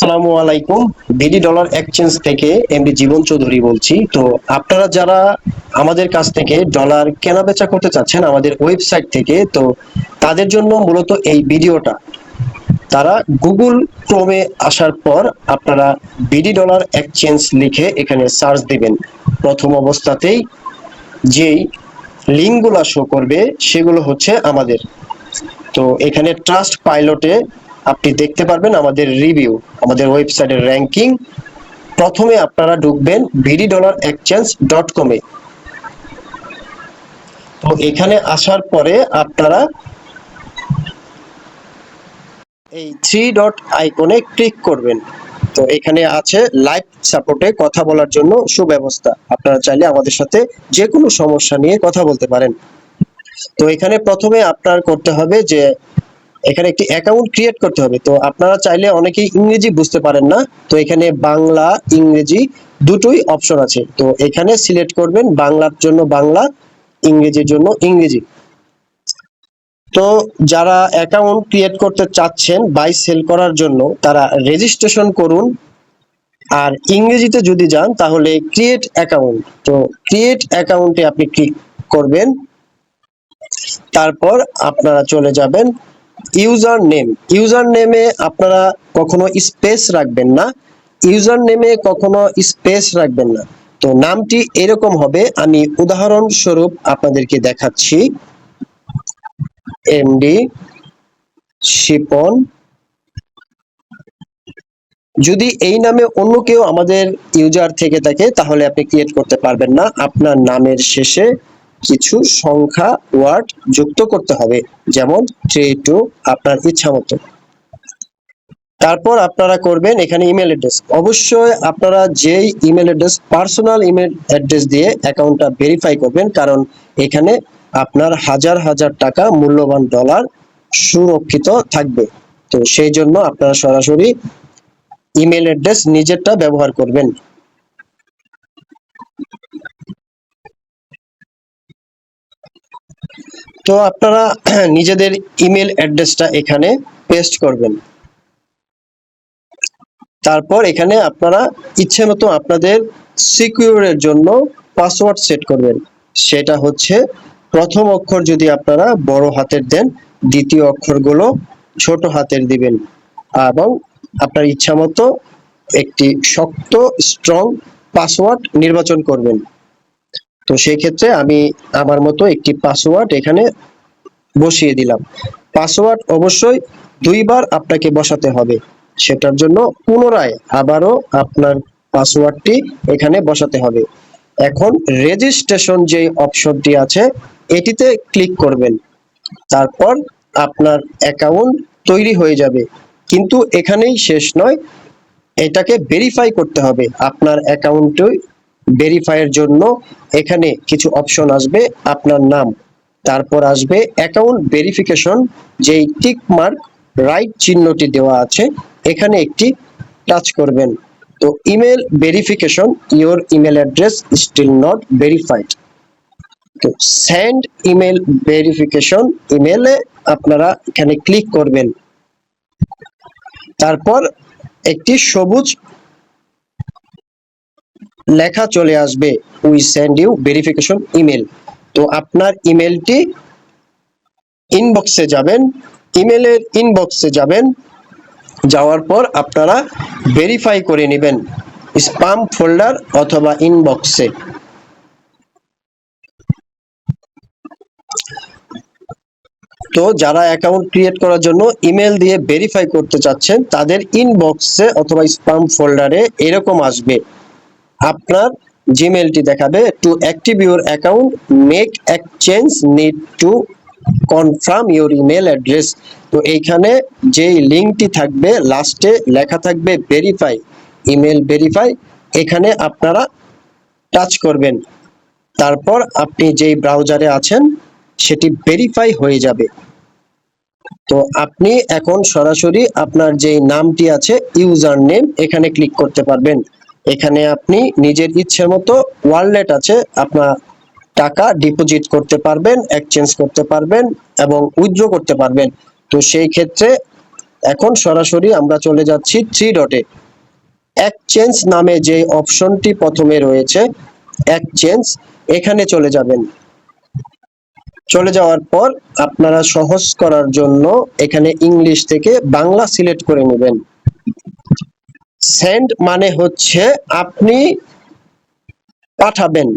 আসসালামু আলাইকুম। BD dollar exchange থেকে এমডি জীবন চৌধুরী বলছি। তো আপনারা যারা আমাদের কাছ থেকে ডলার কেনা বেচা করতে চাচ্ছেন আমাদের ওয়েবসাইট থেকে, তো তাদের জন্য মূলত এই ভিডিওটা। তারা গুগল ক্রোমে আসার পর আপনারা বিডি ডলার এক্সচেঞ্জ লিখে এখানে সার্চ দিবেন। প্রথম অবস্থাতেই যেই লিঙ্কগুলো শো করবে সেগুলো হচ্ছে আমাদের। তো এখানে ট্রাস্ট পাইলটে আপনি দেখতে পারবেন আমাদের রিভিউ, আমাদের ওয়েবসাইটের র্যাঙ্কিং। প্রথমে আপনারা ঢুকবেন bdollarexchange.com-এ। তো এখানে আসার পরে আপনারা এই থ্রি ডট আইকনে ক্লিক করবেন। তো এখানে আছে লাইভ সাপোর্টে কথা বলার জন্য সুব্যবস্থা। আপনারা চাইলে আমাদের সাথে যে কোনো সমস্যা নিয়ে কথা বলতে পারেন। তো এখানে প্রথমে আপনার করতে হবে যে এখানে একটি অ্যাকাউন্ট ক্রিয়েট করতে হবে। তো আপনারা চাইলে অনেকেই ইংরেজি বুঝতে পারেন না, তো এখানে বাংলা ইংরেজি দুটোই অপশন আছে। তো এখানে সিলেক্ট করবেন বাংলার জন্য বাংলা, ইংরেজির জন্য ইংরেজি। তো যারা অ্যাকাউন্ট ক্রিয়েট করতে চাচ্ছেন বাই সেল করার জন্য তারা রেজিস্ট্রেশন করুন। আর ইংরেজিতে যদি যান তাহলে ক্রিয়েট অ্যাকাউন্ট। তো ক্রিয়েট অ্যাকাউন্টে আপনি ক্লিক করবেন। তারপর আপনারা চলে যাবেন ইউজার নেম। ইউজার নেমে আপনারা কখনো স্পেস রাখবেন না, ইউজার নেমে কখনো স্পেস রাখবেন না। তো নামটি এরকম হবে, আমি উদাহরণস্বরূপ আপনাদেরকে দেখাচ্ছি। এমডি শিপন। যদি এই নামে অন্য কেউ আমাদের ইউজার থেকে থাকে তাহলে আপনি ক্রিয়েট করতে পারবেন না। আপনার নামের শেষে কিছু সংখ্যা ওয়ার্ড যুক্ত করতে হবে, যেমন 32 আপনার ইচ্ছা মতো। তারপর আপনারা করবেন এখানে ইমেল অ্যাড্রেস। অবশ্যই আপনারা যেই email address, personal email address দিয়ে অ্যাকাউন্টটা ভেরিফাই করবেন, কারণ এখানে আপনার হাজার হাজার টাকা মূল্যবান ডলার সুরক্ষিত থাকবে। তো সেই জন্য আপনারা সরাসরি ইমেল অ্যাড্রেস নিজেরটা ব্যবহার করবেন। তো আপনারা নিজেদের ইমেল অ্যাড্রেসটা এখানে পেস্ট করবেন। তারপর এখানে আপনারা ইচ্ছে মতো আপনাদের সিকিউরের জন্য পাসওয়ার্ড সেট করবেন। সেটা হচ্ছে প্রথম অক্ষর যদি আপনারা বড় হাতের দেন, দ্বিতীয় অক্ষরগুলো ছোট হাতের দিবেন এবং আপনার ইচ্ছা মতো একটি শক্ত স্ট্রং পাসওয়ার্ড নির্বাচন করবেন। তো সেই ক্ষেত্রে আমি আমার মতো একটি পাসওয়ার্ড এখানে বসিয়ে দিলাম। পাসওয়ার্ড অবশ্যই দুইবার আপনাকে বসাতে হবে, সেটার জন্য পুনরায় আবারও আপনার পাসওয়ার্ডটি এখানে বসাতে হবে। এখন রেজিস্ট্রেশন যে অপশনটি আছে এটিতে ক্লিক করবেন। তারপর আপনার অ্যাকাউন্ট তৈরি হয়ে যাবে। কিন্তু এখানেই শেষ নয়, এটাকে ভেরিফাই করতে হবে। আপনার অ্যাকাউন্টটি ভেরিফাইয়ের জন্য এখানে কিছু অপশন আসবে। আপনার নাম, তারপর আসবে অ্যাকাউন্ট ভেরিফিকেশন, যেই টিক মার্ক রাইট চিহ্নটি দেওয়া আছে এখানে একটি টাচ করবেন। তো email verification, your email address still not verified. তো সেন্ড ইমেল ভেরিফিকেশন, ইমেলে আপনারা এখানে ক্লিক করবেন। তারপর একটি সবুজ লেখা চলে আসবে, we send you verification email. তো আপনার ইমেলটি ইনবক্সে যাবেন, ইমেলের ইনবক্সে যাবেন, যাওয়ার পর আপনারা ভেরিফাই করে নেবেন স্প্যাম ফোল্ডার অথবা ইনবক্সে। তো যারা অ্যাকাউন্ট ক্রিয়েট করার জন্য ইমেল দিয়ে ভেরিফাই করতে চাচ্ছেন তাদের ইনবক্সে অথবা স্প্যাম ফোল্ডারে এরকম আসবে, আপনার জিমেলটি দেখাবে to active your account make exchange need to confirm your email address. তো এইখানে যেই লিঙ্কটি থাকবে লাস্টে লেখা থাকবে ভেরিফাই, ইমেল ভেরিফাই, এখানে আপনারা টাচ করবেন। তারপর আপনি যেই ব্রাউজারে আছেন সেটি ভেরিফাই হয়ে যাবে। তো আপনি এখন সরাসরি আপনার যেই নামটি আছে ইউজার নেম এখানে ক্লিক করতে পারবেন। এখানে আপনি নিজের ইচ্ছে মতো ওয়ালেট আছে, আপনার টাকা ডিপোজিট করতে পারবেন, এক্সচেঞ্জ করতে পারবেন এবং উইথড্র করতে পারবেন। তো সেই ক্ষেত্রে এখন সরাসরি আমরা চলে যাচ্ছি থ্রি ডটে। এক্সচেঞ্জ নামে যে অপশনটি প্রথমে রয়েছে এক্সচেঞ্জ, এখানে চলে যাবেন। চলে যাওয়ার পর আপনারা সহজ করার জন্য এখানে ইংলিশ থেকে বাংলা সিলেক্ট করে নেবেন। সেন্ড মানে হচ্ছে আপনি পাঠাবেন।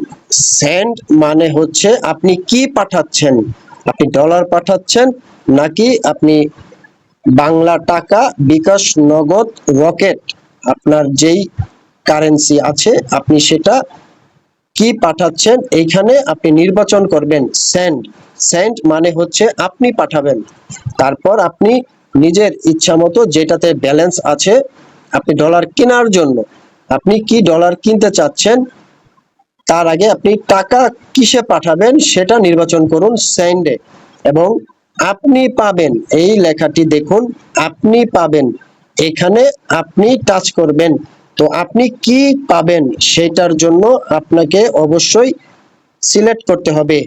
সেন্ড মানে হচ্ছে আপনি কি পাঠাচ্ছেন, আপনি ডলার পাঠাচ্ছেন নাকি আপনি বাংলা টাকা, বিকাশ, নগদ, রকেট, আপনার যেই কারেন্সি আছে আপনি সেটা কি পাঠাচ্ছেন এইখানে আপনি নির্বাচন করবেন সেন্ড। সেন্ড মানে হচ্ছে আপনি পাঠাবেন। তারপর আপনি নিজের ইচ্ছা মতো যেটাতে ব্যালেন্স আছে, আপনি ডলার কেনার জন্য আপনি কি ডলার কিনতে চাচ্ছেন, তার আগে আপনি টাকা কিসে পাঠাবেন সেটা নির্বাচন করুন সেন্ডে। এবং আপনি পাবেন এই লেখাটি দেখুন, আপনি পাবেন, এখানে আপনি টাচ করবেন। তো আপনি কি পাবেন সেটার জন্য আপনাকে অবশ্যই সিলেক্ট করতে হবে।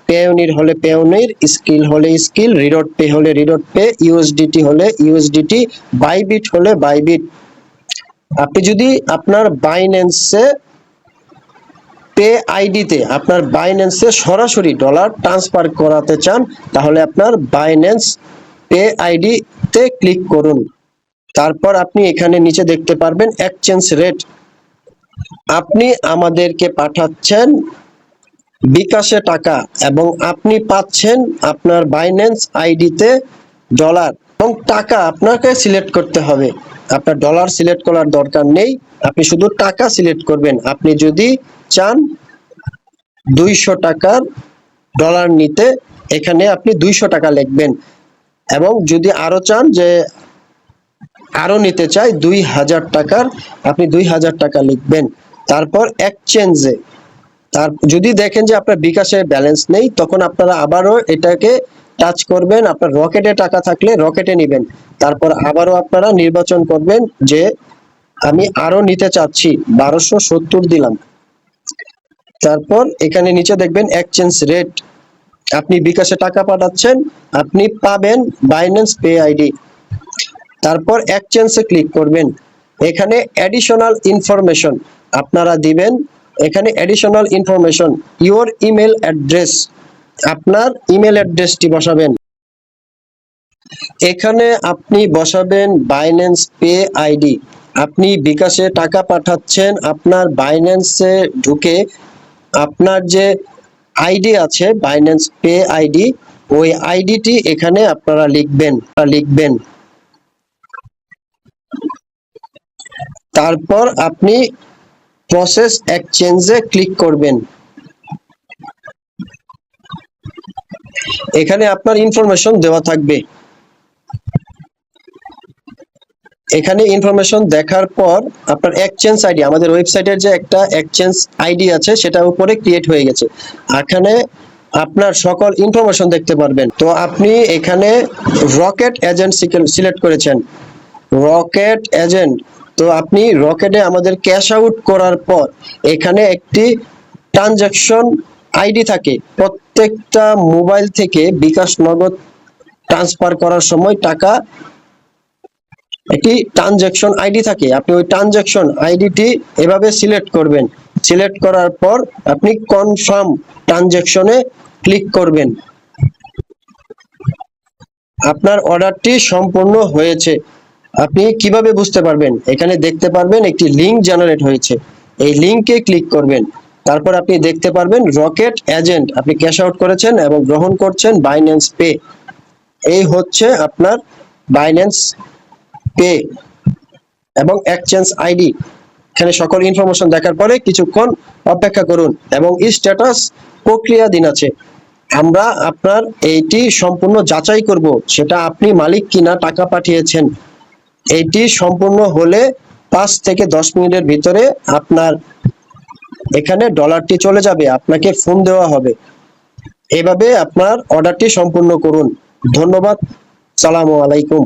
পেওনির হলে পেওনির, স্কিল হলে স্কিল, রিডট পে হলে রিডট পে, ইউএসডিটি হলে ইউএসডিটি, বাইবিট হলে বাইবিট। আপনি যদি আপনার বাইন্যান্সে পে আইডিতে আপনার বাইন্যান্সে সরাসরি ডলার ট্রান্সফার করাতে চান তাহলে আপনার বাইন্যান্স পে আইডিতে ক্লিক করুন। তারপর আপনি এখানে নিচে দেখতে পারবেন এক্সচেঞ্জ রেট। আপনি আমাদেরকে পাঠাচ্ছেন বিকাশে টাকা এবং আপনি পাচ্ছেন আপনার বাইন্যান্স আইডিতে ডলার এবং টাকা আপনাকে সিলেক্ট করতে হবে। আপনার ডলার সিলেক্ট করার দরকার নেই, আপনি শুধু টাকা সিলেক্ট করবেন। আপনি যদি চান 200 টাকার ডলার নিতে, এখানে আপনি 200 টাকা লিখবেন। এবং যদি আরো চান যে আরো নিতে চাই 2000 টাকার, আপনি 2000 টাকা লিখবেন। তারপর এক্সচেঞ্জে যদি দেখেন যে আপনার বিকাশে ব্যালেন্স নেই তখন আপনারা আবারও এটাকে টাচ করবেন। আপনার রকেটে টাকা থাকলে রকেটে নেবেন। তারপর আবারও আপনারা নির্বাচন করবেন যে আমি আরো নিতে চাচ্ছি, 1270 দিলাম। তারপর এখানে নিচে দেখবেন এক্সচেঞ্জ রেট, আপনি বিকাশে টাকা পাঠাচ্ছেন, আপনি পাবেন বাইন্যান্স পে আইডি। তারপর এক্সচেঞ্জে ক্লিক করবেন। এখানে অ্যাডিশনাল ইনফরমেশন আপনারা দিবেন। এখানে additional information your email address, আপনার ইমেল অ্যাড্রেসটি বসাবেন। এখানে আপনি বসাবেন বাইন্যান্স পে আইডি। আপনি বিকাশে টাকা পাঠাচ্ছেন, আপনার বাইন্যান্সে ঢুকে আপনার যে আইডি আছে বাইন্যান্স পে আইডি, ওই আইডিটি এখানে আপনারা লিখবেন। তারপর আপনি প্রসেস এক্সচেঞ্জে ক্লিক করবেন। এখানে আপনার ইনফরমেশন দেওয়া থাকবে। এখানে ইনফরমেশন দেখার পর আপনার এক্সচেঞ্জ আইডি, আমাদের ওয়েবসাইটের যে একটা এক্সচেঞ্জ আইডি আছে সেটা উপরে ক্রিয়েট হয়ে গেছে। এখানে আপনার সকল ইনফরমেশন দেখতে পারবেন। তো আপনি এখানে রকেট এজেন্ট সিলেক্ট করেছেন, রকেট এজেন্ট। তো আপনি রকেটে আমাদের ক্যাশ আউট করার পর এখানে একটি ট্রানজাকশন আইডি থাকে। প্রত্যেকটা মোবাইল থেকে বিকাশ, নগদ ট্রান্সফার করার সময় টাকা একটি ট্রানজাকশন আইডি থাকে। আপনি ওই ট্রানজাকশন আইডিটি এভাবে সিলেক্ট করবেন। সিলেক্ট করার পর আপনি কনফার্ম ট্রানজাকশনে ক্লিক করবেন। আপনার অর্ডারটি সম্পূর্ণ হয়েছে। আপনি কিভাবে বুঝতে পারবেন? এখানে দেখতে পারবেন একটি লিংক জেনারেট হয়েছে, এই লিংকে ক্লিক করবেন। তারপর আপনি দেখতে পারবেন রকেট এজেন্ট, আপনি ক্যাশ আউট করেছেন এবং গ্রহণ করছেন বাইন্যান্স পে। এই হচ্ছে আপনার বাইন্যান্স পে এবং এক্সচেঞ্জ আইডি। এখানে সকল ইনফরমেশন দেখার পরে কিছুক্ষণ অপেক্ষা করুন এবং স্ট্যাটাস প্রক্রিয়াধীন আছে। আমরা আপনার এইটি সম্পূর্ণ যাচাই করব সেটা আপনি মালিক কিনা টাকা পাঠিয়েছেন। এইটি সম্পূর্ণ হলে 5 থেকে 10 মিনিটের ভিতরে আপনার এখানে ডলারটি চলে যাবে, আপনাকে ফোন দেওয়া হবে। এভাবে আপনার অর্ডারটি সম্পূর্ণ করুন। ধন্যবাদ। সালামু আলাইকুম।